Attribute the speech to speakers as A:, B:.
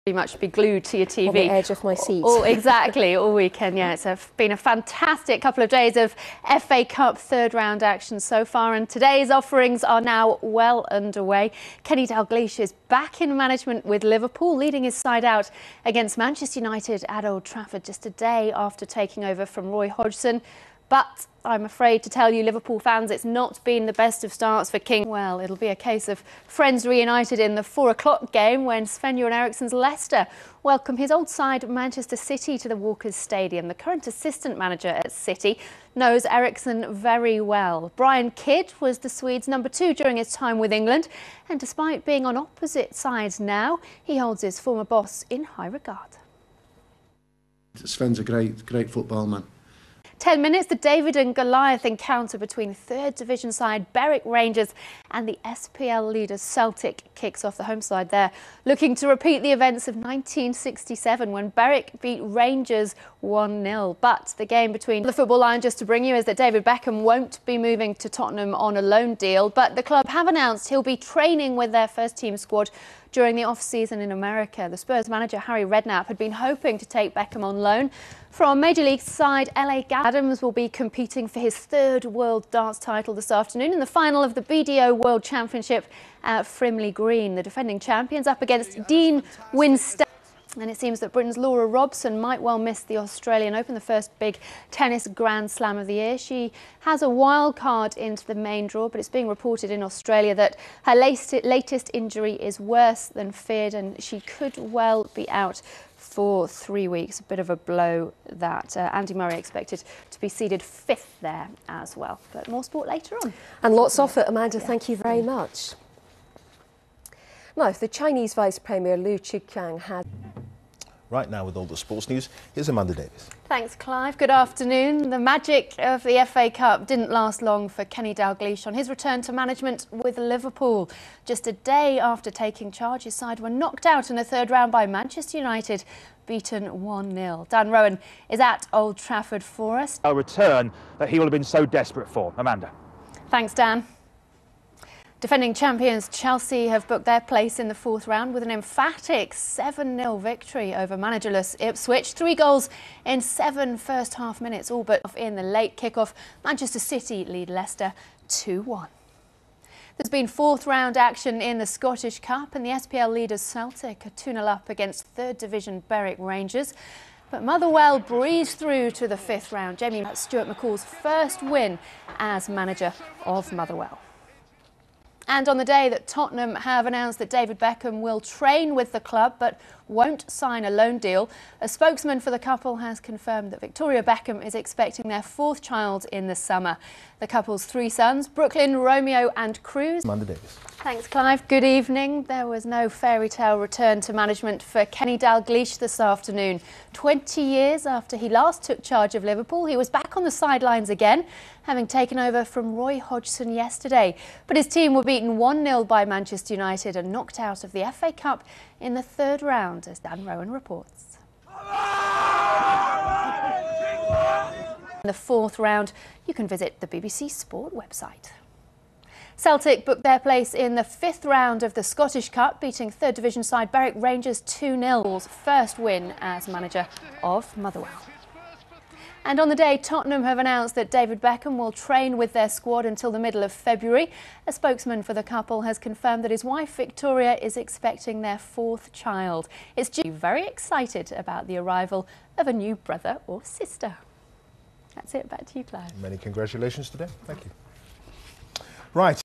A: pretty much be glued to your TV.
B: On the edge of my seat.
A: Exactly, all weekend. Yeah, it's been a fantastic couple of days of FA Cup third round action so far, and today's offerings are now well underway. Kenny Dalglish is back in management with Liverpool, leading his side out against Manchester United at Old Trafford just a day after taking over from Roy Hodgson. But I'm afraid to tell you, Liverpool fans, it's not been the best of starts for King. Well, it'll be a case of friends reunited in the 4 o'clock game when Sven-Göran Eriksson's Leicester welcome his old side Manchester City to the Walkers Stadium. The current assistant manager at City knows Eriksson very well. Brian Kidd was the Swedes' number 2 during his time with England, and despite being on opposite sides now, he holds his former boss in high regard.
C: Sven's a great football man.
A: 10 minutes, the David and Goliath encounter between 3rd Division side Berwick Rangers and the SPL leaders Celtic kicks off the home side there, looking to repeat the events of 1967 when Berwick beat Rangers 1-0. But the game between the football line, just to bring you, is that David Beckham won't be moving to Tottenham on a loan deal, but the club have announced he'll be training with their first team squad during the off-season in America. The Spurs manager Harry Redknapp had been hoping to take Beckham on loan from Major League side LA Galaxy. Adams will be competing for his 3rd World Darts title this afternoon in the final of the BDO World Championship at Frimley Green. The defending champions up against Dean Winstead. And it seems that Britain's Laura Robson might well miss the Australian Open, the first big tennis Grand Slam of the year. She has a wild card into the main draw, but it's being reported in Australia that her latest injury is worse than feared, and she could well be out for 3 weeks. A bit of a blow that. Andy Murray expected to be seeded 5th there as well. But more sport later on.
B: And lots of it, Amanda. Thank you very much. Now, the Chinese Vice Premier Liu Chiqiang had...
D: Right now with all the sports news, here's Amanda Davis.
A: Thanks, Clive. Good afternoon. The magic of the FA Cup didn't last long for Kenny Dalglish on his return to management with Liverpool. Just a day after taking charge, his side were knocked out in the 3rd round by Manchester United, beaten 1-0. Dan Rowan is at Old Trafford for us.
E: A return that he will have been so desperate for. Amanda.
A: Thanks, Dan. Defending champions Chelsea have booked their place in the 4th round with an emphatic 7-0 victory over managerless Ipswich. 3 goals in 7 first-half minutes, all but in the late kick-off. Manchester City lead Leicester 2-1. There's been 4th round action in the Scottish Cup, and the SPL leaders Celtic are 2-0 up against 3rd Division Berwick Rangers. But Motherwell breezed through to the 5th round. Jamie Stuart McCall's first win as manager of Motherwell. And on the day that Tottenham have announced that David Beckham will train with the club but won't sign a loan deal, a spokesman for the couple has confirmed that Victoria Beckham is expecting their 4th child in the summer. The couple's 3 sons, Brooklyn, Romeo and Cruz.
D: Amanda Davis.
A: Thanks, Clive. Good evening. There was no fairy tale return to management for Kenny Dalglish this afternoon. 20 years after he last took charge of Liverpool, he was back on the sidelines again, having taken over from Roy Hodgson yesterday. But his team were beaten 1-0 by Manchester United and knocked out of the FA Cup in the 3rd round, as Dan Rowan reports. In the 4th round, you can visit the BBC Sport website. Celtic booked their place in the 5th round of the Scottish Cup, beating 3rd Division side Berwick Rangers 2-0. First win as manager of Motherwell. And on the day, Tottenham have announced that David Beckham will train with their squad until the middle of February. A spokesman for the couple has confirmed that his wife Victoria is expecting their 4th child. It's due. Very excited about the arrival of a new brother or sister. That's it. Back to you, Clive.
D: Many congratulations today. Thank you. Right.